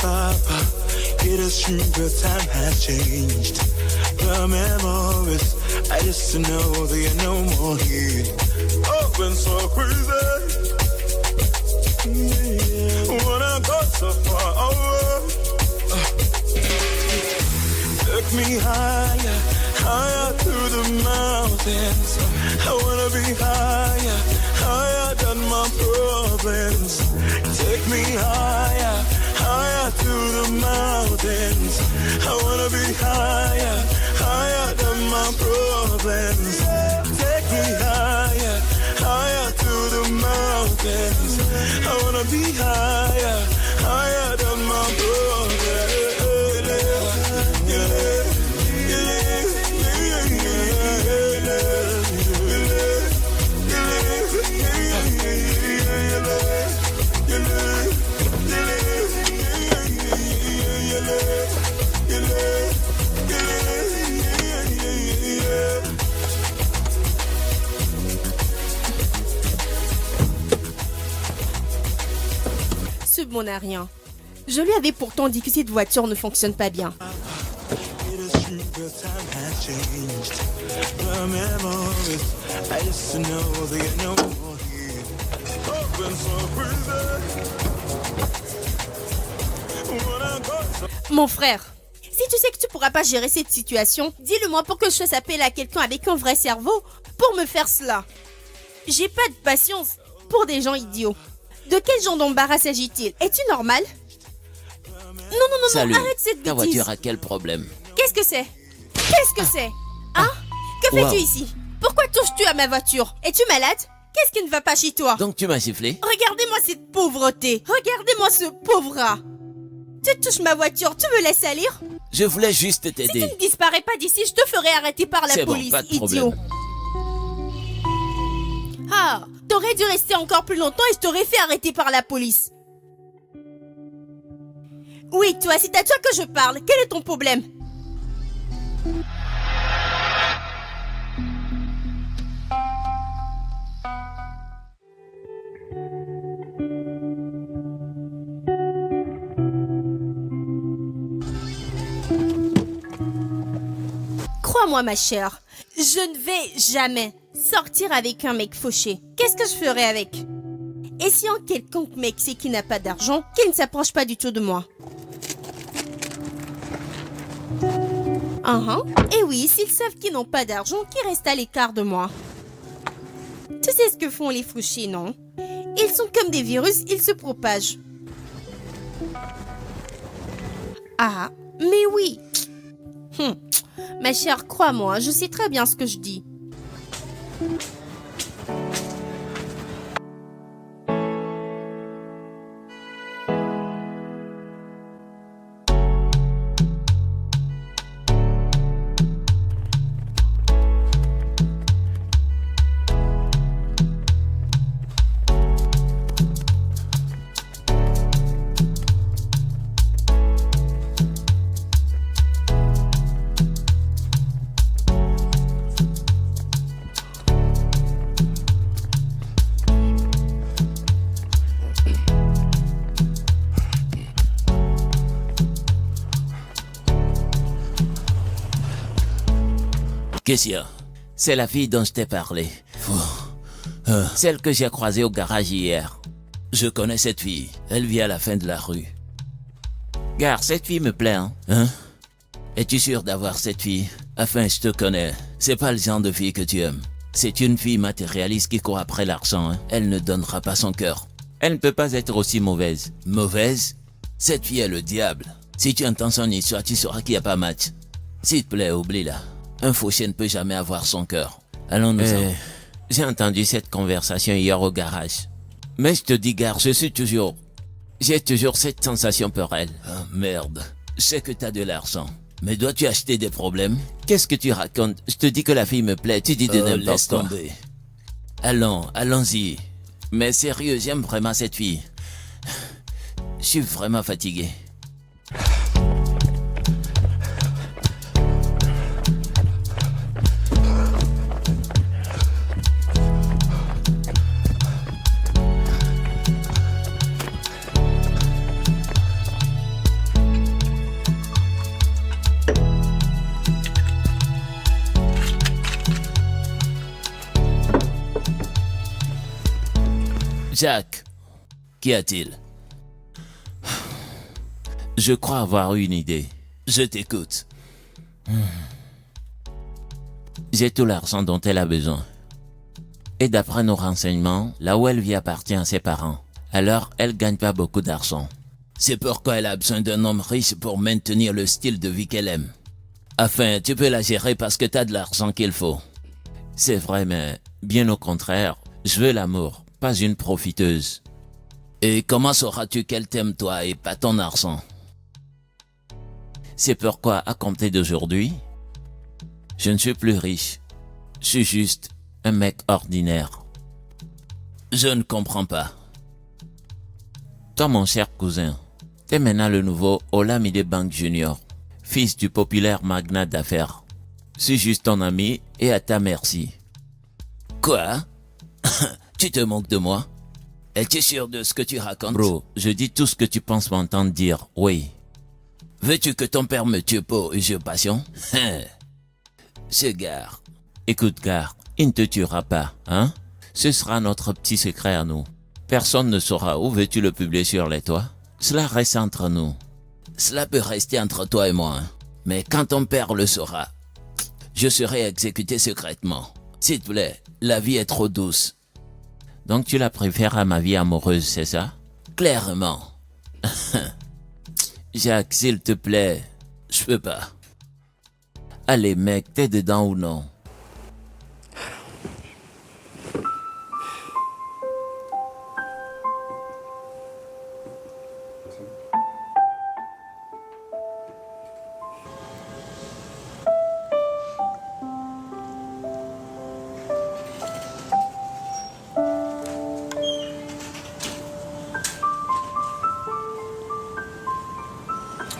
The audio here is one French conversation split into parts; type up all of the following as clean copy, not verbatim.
papa. It is true, but time has changed. The memories, I used to know they are no more here. Oh, been so crazy. When I got so far away, took me higher, higher through the mountains. I wanna be higher, higher than my problems. Take me higher, higher through the mountains. I wanna be higher, higher than my problems. Take me higher, higher through the mountains. I wanna be higher, higher than my problems. Ce bon à rien. Je lui avais pourtant dit que cette voiture ne fonctionne pas bien. Mon frère, si tu sais que tu pourras pas gérer cette situation, dis-le-moi pour que je fasse appel à quelqu'un avec un vrai cerveau pour me faire cela. J'ai pas de patience pour des gens idiots. De quel genre d'embarras s'agit-il? Es-tu normal? Non, Salut. arrête cette bêtise. Ta voiture a quel problème? Qu'est-ce que c'est? Qu'est-ce que c'est? Hein? Que fais-tu ici? Pourquoi touches-tu à ma voiture? Es-tu malade? Qu'est-ce qui ne va pas chez toi? Donc tu m'as sifflé? Regardez-moi cette pauvreté. Regardez-moi ce pauvre rat. Tu touches ma voiture, tu me laisses salir? Je voulais juste Si tu t'aider. ne disparais pas d'ici, je te ferai arrêter par la C'est bon, police, pas de idiot. problème. Ah, t'aurais dû rester encore plus longtemps et je t'aurais fait arrêter par la police. Oui, toi, c'est à toi que je parle. Quel est ton problème? Crois-moi, ma chère, je ne vais jamais sortir avec un mec fauché. Qu'est-ce que je ferai avec? Et si un quelconque mec sait qu'il n'a pas d'argent, qu'il ne s'approche pas du tout de moi? Et oui, s'ils savent qu'ils n'ont pas d'argent, qu'ils restent à l'écart de moi. Tu sais ce que font les fauchés, non? Ils sont comme des virus, ils se propagent. Ah, mais oui. Ma chère, crois-moi, je sais très bien ce que je dis. Qu'est-ce qu'il y a? C'est la fille dont je t'ai parlé. Celle que j'ai croisée au garage hier. Je connais cette fille. Elle vit à la fin de la rue. Gare, cette fille me plaît, hein? Es-tu sûr d'avoir cette fille? Enfin, je te connais. C'est pas le genre de fille que tu aimes. C'est une fille matérialiste qui court après l'argent, hein? Elle ne donnera pas son cœur. Elle ne peut pas être aussi mauvaise. Mauvaise? Cette fille est le diable. Si tu entends son histoire, tu sauras qu'il n'y a pas match. S'il te plaît, oublie-la. Un fauché ne peut jamais avoir son cœur. Allons-nous-en. J'ai entendu cette conversation hier au garage. Mais je te dis, gare, j'ai toujours cette sensation pour elle. Ah, merde. Je sais que t'as de l'argent. Mais dois-tu acheter des problèmes? Qu'est-ce que tu racontes? Je te dis que la fille me plaît, tu dis de n'importe quoi. Tomber. Allons-y. Mais sérieux, j'aime vraiment cette fille. Je suis vraiment fatigué. Jacques, qu'y a-t-il? Je crois avoir eu une idée. Je t'écoute. J'ai tout l'argent dont elle a besoin. Et d'après nos renseignements, là où elle vit appartient à ses parents. Alors, elle gagne pas beaucoup d'argent. C'est pourquoi elle a besoin d'un homme riche pour maintenir le style de vie qu'elle aime. Enfin, tu peux la gérer parce que t'as de l'argent qu'il faut. C'est vrai, mais bien au contraire, je veux l'amour, pas une profiteuse. Et comment sauras-tu qu'elle t'aime toi et pas ton argent? C'est pourquoi, à compter d'aujourd'hui, je ne suis plus riche. Je suis juste un mec ordinaire. Je ne comprends pas. Toi, mon cher cousin, t'es maintenant le nouveau Olamide Bank Junior, fils du populaire magnat d'affaires. Je suis juste ton ami et à ta merci. Quoi? Tu te moques de moi? Es-tu sûr de ce que tu racontes? Bro, je dis tout ce que tu penses m'entendre dire, oui. Veux-tu que ton père me tue pour usurpation? Ce gars. Écoute, gars, il ne te tuera pas, hein? Ce sera notre petit secret à nous. Personne ne saura. Où veux-tu le publier sur les toits? Cela reste entre nous. Cela peut rester entre toi et moi, hein? Mais quand ton père le saura, je serai exécuté secrètement. S'il te plaît, la vie est trop douce. Donc tu la préfères à ma vie amoureuse, c'est ça? Clairement. Jacques, s'il te plaît, je peux pas. Allez mec, t'es dedans ou non?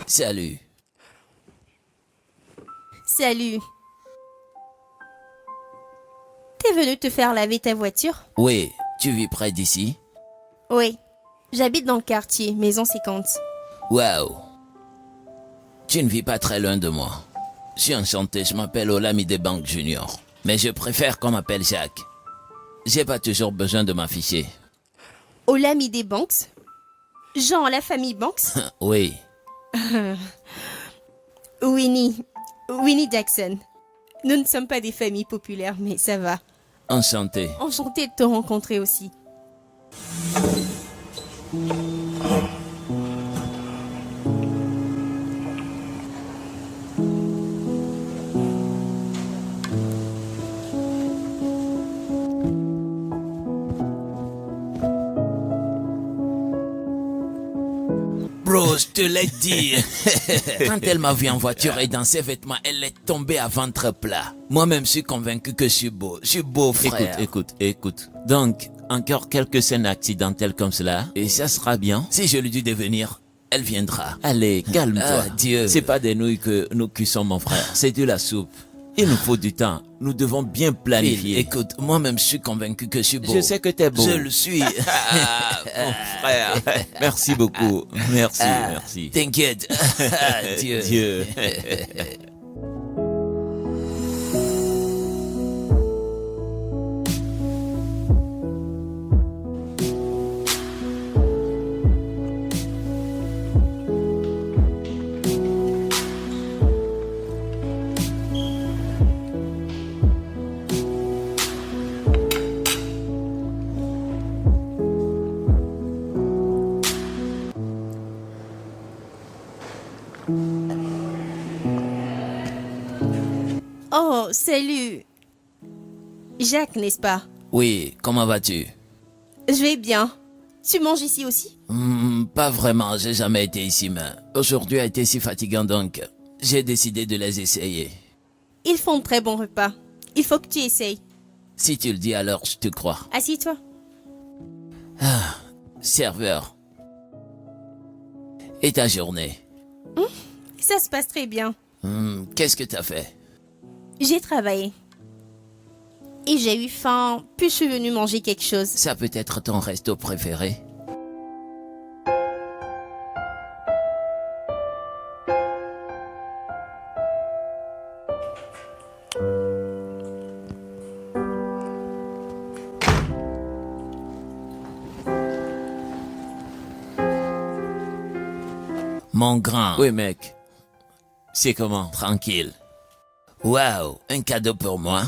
Salut. Salut. T'es venu te faire laver ta voiture? Oui, tu vis près d'ici? Oui. J'habite dans le quartier, maison 50. Waouh. Tu ne vis pas très loin de moi. Je suis enchanté, je m'appelle Olamide Bank Junior. Mais je préfère qu'on m'appelle Jacques. J'ai pas toujours besoin de m'afficher. Olamide Banks? Genre la famille Banks? Oui. Winnie Jackson. Nous ne sommes pas des familles populaires, mais ça va. Enchanté. Enchantée de te rencontrer aussi. Bro, je te l'ai dit. Quand elle m'a vu en voiture et dans ses vêtements, elle est tombée à ventre plat. Moi-même, je suis convaincu que je suis beau. Je suis beau, frère. Écoute. Donc, encore quelques scènes accidentelles comme cela, et ça sera bien. Si je lui dis de venir, elle viendra. Allez, calme-toi. Dieu. C'est pas des nouilles que nous cuissons, mon frère. C'est de la soupe. Il nous faut du temps. Nous devons bien planifier. Phil, écoute, moi-même, je suis convaincu que je suis beau. Je sais que t'es beau. Je le suis. Mon frère. Merci beaucoup. Merci. T'inquiète. Dieu. Oh, salut. Jacques, n'est-ce pas? Oui, comment vas-tu? Je vais bien. Tu manges ici aussi? Pas vraiment, j'ai jamais été ici, mais aujourd'hui a été si fatigant donc j'ai décidé de les essayer. Ils font de très bons repas. Il faut que tu essayes. Si tu le dis alors, je te crois. Assieds-toi. Serveur. Et ta journée? Ça se passe très bien. Qu'est-ce que t'as fait? J'ai travaillé. Et j'ai eu faim, puis je suis venue manger quelque chose. Ça peut être ton resto préféré? Mon grand. Oui, mec. C'est comment? Tranquille. Waouh, un cadeau pour moi?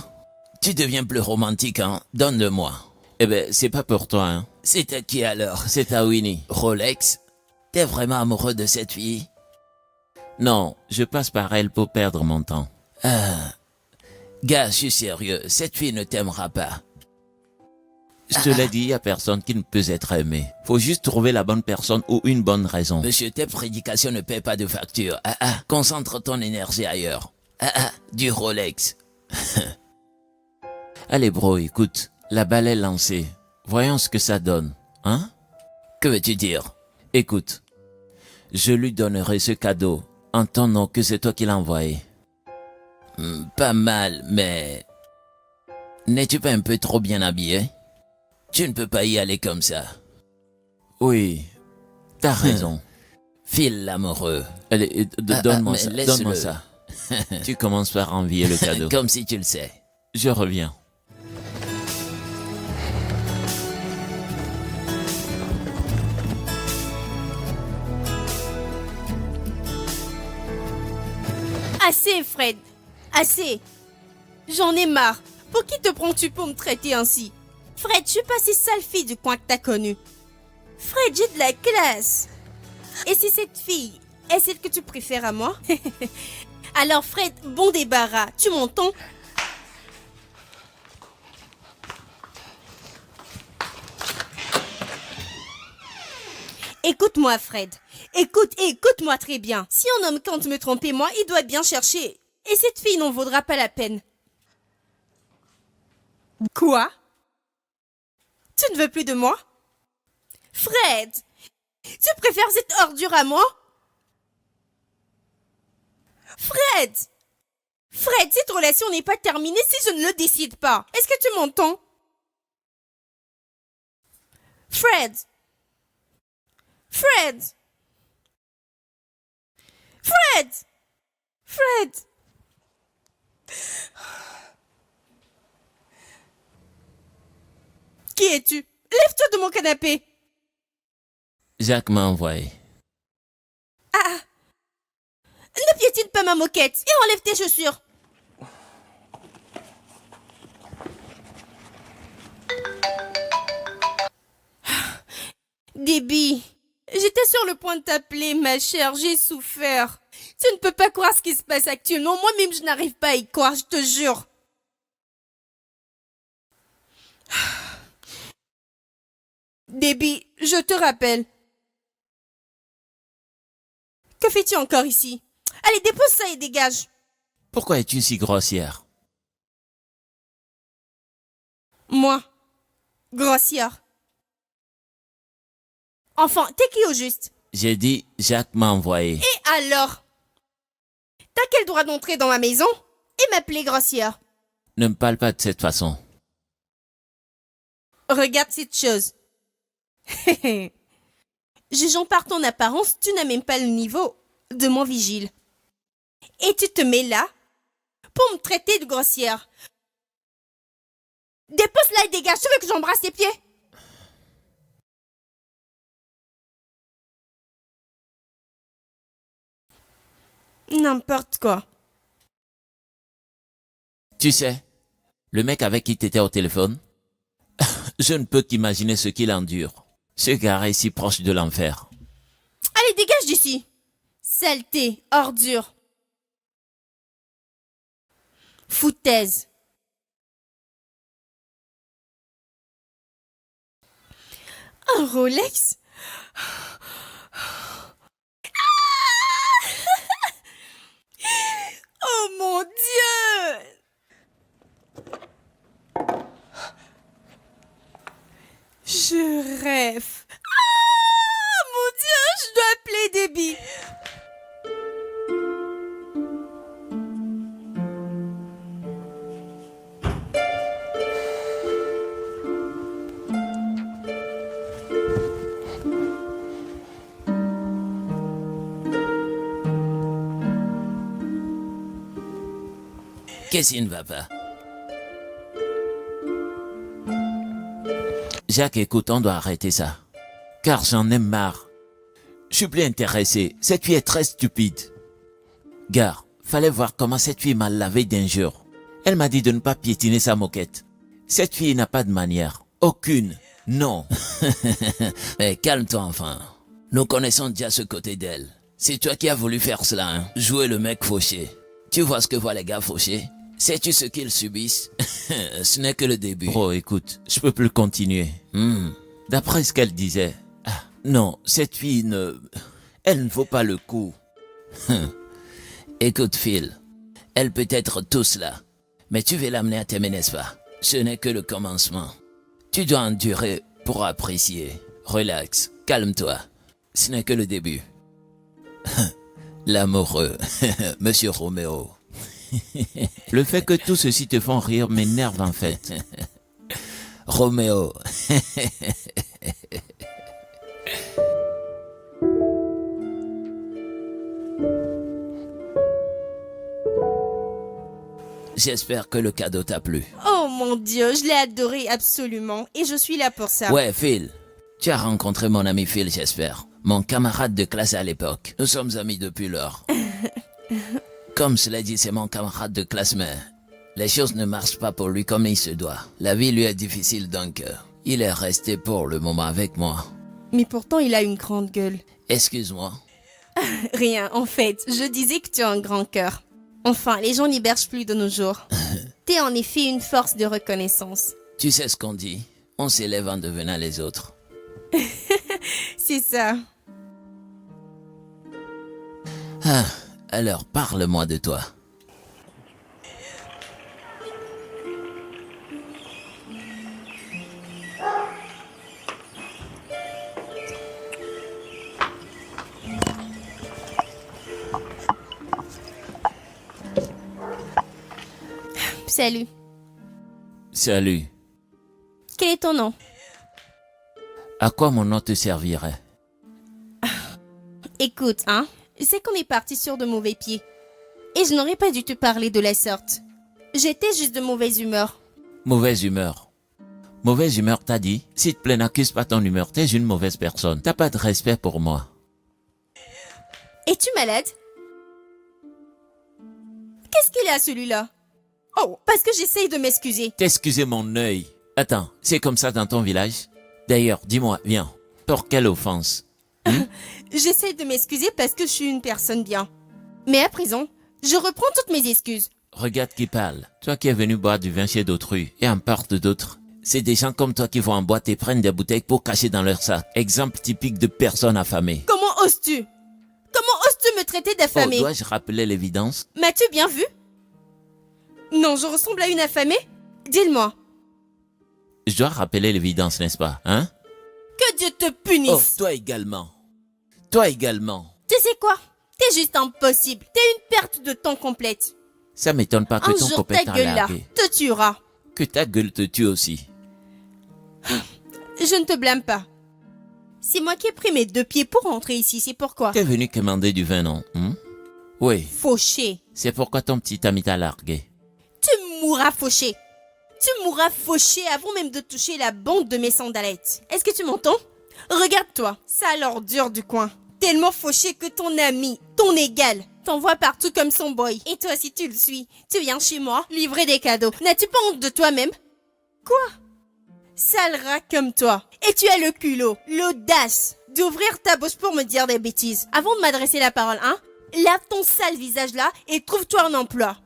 Tu deviens plus romantique, hein? Donne-le-moi. Eh ben, c'est pas pour toi, hein? C'est à qui alors? C'est à Winnie. Rolex? T'es vraiment amoureux de cette fille? Non, je passe par elle pour perdre mon temps. Ah. Gars, je suis sérieux, cette fille ne t'aimera pas. Je te l'ai dit, y a personne qui ne peut être aimé. Faut juste trouver la bonne personne ou une bonne raison. Monsieur, tes prédications ne paient pas de facture. Concentre ton énergie ailleurs. Du Rolex. Allez bro, écoute, la balle est lancée. Voyons ce que ça donne, hein? Que veux-tu dire? Écoute, je lui donnerai ce cadeau en ton nom que c'est toi qui l'as envoyé. Pas mal, mais... N'es-tu pas un peu trop bien habillé? Tu ne peux pas y aller comme ça. Oui, t'as raison. File l'amoureux. Allez, donne-moi ça, donne-moi ça. Tu commences par envier le cadeau. Comme si tu le sais. Je reviens. Assez, Fred. Assez. J'en ai marre. Pour qui te prends-tu pour me traiter ainsi? Fred, je suis pas ces sales filles du coin que t'as connues. Fred, j'ai de la classe. Et si cette fille est celle que tu préfères à moi? Alors Fred, bon débarras. Tu m'entends? Écoute-moi, Fred. Écoute-moi très bien. Si un homme compte me tromper, moi, il doit bien chercher. Et cette fille n'en vaudra pas la peine. Quoi? Tu ne veux plus de moi? Fred, tu préfères cette ordure à moi? Fred! Fred, cette relation n'est pas terminée si je ne le décide pas. Est-ce que tu m'entends? Fred! Fred! Fred! Fred! Qui es-tu? Lève-toi de mon canapé. Jacques m'a envoyé. Ne piétine pas ma moquette et enlève tes chaussures. Déby, j'étais sur le point de t'appeler, ma chère, j'ai souffert. Tu ne peux pas croire ce qui se passe actuellement, moi-même je n'arrive pas à y croire, je te jure. Déby, je te rappelle. Que fais-tu encore ici? Allez, dépose ça et dégage. Pourquoi es-tu si grossière? Moi, grossière. Enfin, t'es qui au juste? J'ai dit, Jacques m'a envoyé. Et alors? T'as quel droit d'entrer dans ma maison et m'appeler grossière? Ne me parle pas de cette façon. Regarde cette chose. Jugeant par ton apparence, tu n'as même pas le niveau de mon vigile. Et tu te mets là pour me traiter de grossière. Dépose-la et dégage, tu veux que j'embrasse tes pieds? N'importe quoi. Tu sais, le mec avec qui t'étais au téléphone, je ne peux qu'imaginer ce qu'il endure. Ce gars est si proche de l'enfer. Allez, dégage d'ici. Saleté, ordure. Foutaise. Un Rolex? Oh mon Dieu! Je rêve. Ah, mon Dieu, je dois appeler Déby. Qu'est-ce qui ne va pas? Jacques, écoute, on doit arrêter ça. Car j'en ai marre. Je suis plus intéressé. Cette fille est très stupide. Gare, fallait voir comment cette fille m'a lavé d'injures. Elle m'a dit de ne pas piétiner sa moquette. Cette fille n'a pas de manière. Aucune. Non. Mais calme-toi enfin. Nous connaissons déjà ce côté d'elle. C'est toi qui as voulu faire cela, hein. Jouer le mec fauché. Tu vois ce que voient les gars fauchés? Sais-tu ce qu'ils subissent? Ce n'est que le début. Oh, écoute, je peux plus continuer. D'après ce qu'elle disait, non, cette fille elle ne vaut pas le coup. Écoute, Phil, elle peut être tout cela, mais tu veux l'amener à t'aimer, n'est-ce pas? Ce n'est que le commencement. Tu dois endurer pour apprécier. Relax, calme-toi. Ce n'est que le début. L'amoureux, Monsieur Roméo. Le fait que tout ceci te font rire m'énerve en fait. Roméo. J'espère que le cadeau t'a plu. Oh mon Dieu, je l'ai adoré absolument. Et je suis là pour ça. Ouais, Phil. Tu as rencontré mon ami Phil, j'espère. Mon camarade de classe à l'époque. Nous sommes amis depuis lors. Comme cela dit, c'est mon camarade de classe, mais les choses ne marchent pas pour lui comme il se doit. La vie lui est difficile, donc il est resté pour le moment avec moi. Mais pourtant, il a une grande gueule. Excuse-moi. Rien, en fait. Je disais que tu as un grand cœur. Enfin, les gens n'hébergent plus de nos jours. T'es en effet une force de reconnaissance. Tu sais ce qu'on dit? On s'élève en devenant les autres. C'est ça. Alors parle-moi de toi. Salut. Salut. Quel est ton nom? À quoi mon nom te servirait? Écoute, hein, c'est qu'on est parti sur de mauvais pieds. Et je n'aurais pas dû te parler de la sorte. J'étais juste de mauvaise humeur. Mauvaise humeur. Mauvaise humeur, t'as dit? S'il te plaît, n'accuse pas ton humeur, t'es une mauvaise personne. T'as pas de respect pour moi. Es-tu malade? Qu'est-ce qu'il a celui-là? Oh, parce que j'essaye de m'excuser. T'excuser mon œil. Attends, c'est comme ça dans ton village? D'ailleurs, dis-moi, viens, pour quelle offense? J'essaye de m'excuser parce que je suis une personne bien. Mais à présent, je reprends toutes mes excuses. Regarde qui parle. Toi qui es venu boire du vin chez d'autrui et en porte d'autres. C'est des gens comme toi qui vont en boîte et prennent des bouteilles pour cacher dans leur sac. Exemple typique de personnes affamées. Comment oses-tu? Comment oses-tu me traiter Oh, d'affamée? dois-je rappeler l'évidence? M'as-tu bien vu? Non, je ressemble à une affamée? Dis-le-moi. Je dois rappeler l'évidence, n'est-ce pas, hein? Que Dieu te punisse. Oh, toi également. Toi également. Tu sais quoi? T'es juste impossible. T'es une perte de temps complète. Ça m'étonne pas que Un ton jour, copain ta t'a gueule là largué. te tuera. Que ta gueule te tue aussi. Je ne te blâme pas. C'est moi qui ai pris mes 2 pieds pour rentrer ici, c'est pourquoi. T'es venu commander du vin, non? Oui, Fauché. c'est pourquoi ton petit ami t'a largué. Tu mourras fauché. Tu mourras fauché avant même de toucher la bande de mes sandalettes. Est-ce que tu m'entends? Regarde-toi, sale ordure du coin. Tellement fauché que ton ami, ton égal, t'envoie partout comme son boy. Et toi, si tu le suis, tu viens chez moi livrer des cadeaux. N'as-tu pas honte de toi-même? Quoi? Sale rat comme toi. Et tu as le culot, l'audace d'ouvrir ta bouche pour me dire des bêtises. Avant de m'adresser la parole, hein? Lave ton sale visage là et trouve-toi un emploi.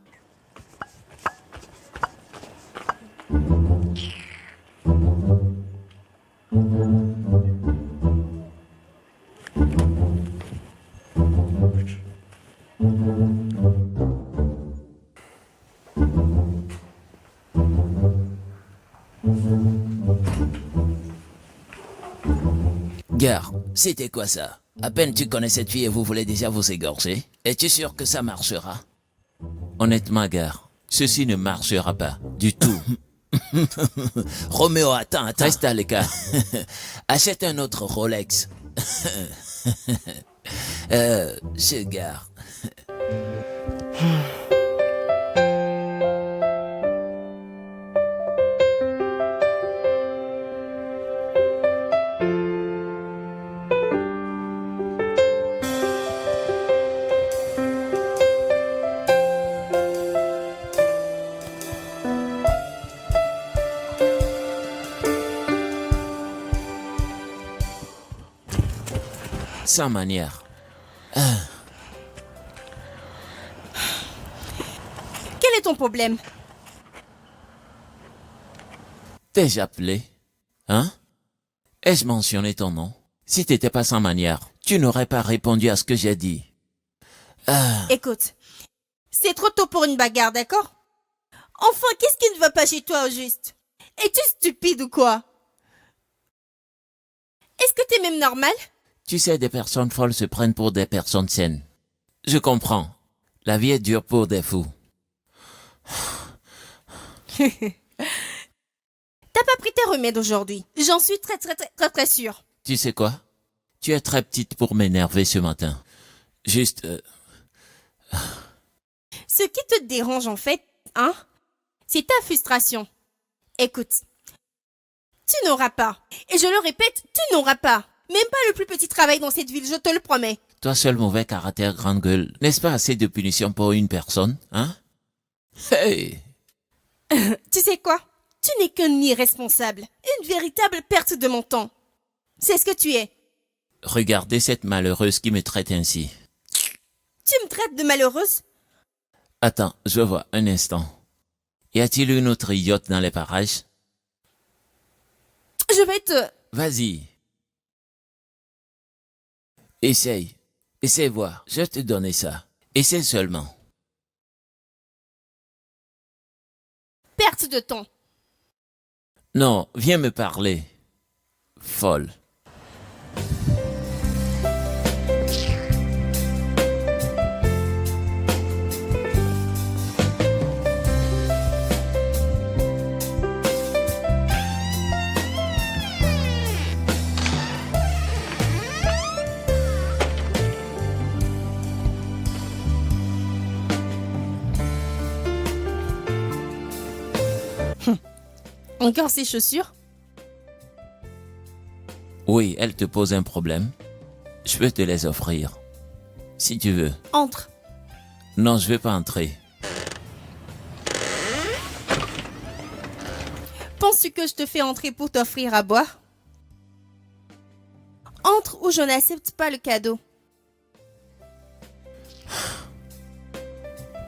Gare, c'était quoi ça? À peine tu connais cette fille et vous voulez déjà vous égorger? Es-tu sûr que ça marchera? Honnêtement, Gare, ceci ne marchera pas du tout. Roméo, attends. Reste à l'écart. Achète un autre Rolex. Je Gare. Sans manière. Quel est ton problème? T'ai-je appelé? Hein? Ai-je mentionné ton nom? Si t'étais pas sans manière, tu n'aurais pas répondu à ce que j'ai dit. Écoute, c'est trop tôt pour une bagarre, d'accord? Enfin, qu'est-ce qui ne va pas chez toi au juste? Es-tu stupide ou quoi? Est-ce que t'es même normal? Tu sais, des personnes folles se prennent pour des personnes saines. Je comprends. La vie est dure pour des fous. T'as pas pris tes remèdes aujourd'hui. J'en suis très sûre. Tu sais quoi? Tu es très petite pour m'énerver ce matin. Juste... Ce qui te dérange en fait, hein, c'est ta frustration. Écoute, tu n'auras pas, et je le répète, tu n'auras pas, même pas le plus petit travail dans cette ville, je te le promets. Toi seul mauvais caractère, grande gueule. N'est-ce pas assez de punition pour une personne, hein? Hey! Tu sais quoi? Tu n'es qu'un irresponsable, une véritable perte de mon temps. C'est ce que tu es. Regardez cette malheureuse qui me traite ainsi. Tu me traites de malheureuse? Attends, je vois, un instant. Y a-t-il une autre idiote dans les parages? Je vais te... Vas-y. Essaye. Essaye voir. Je vais te donner ça. Essaye seulement. Perte de temps. Non, viens me parler. Folle. Encore ces chaussures? Oui, elle te pose un problème. Je peux te les offrir. Si tu veux. Entre. Non, je vais pas entrer. Penses-tu que je te fais entrer pour t'offrir à boire? Entre ou je n'accepte pas le cadeau.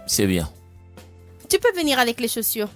C'est bien. Tu peux venir avec les chaussures.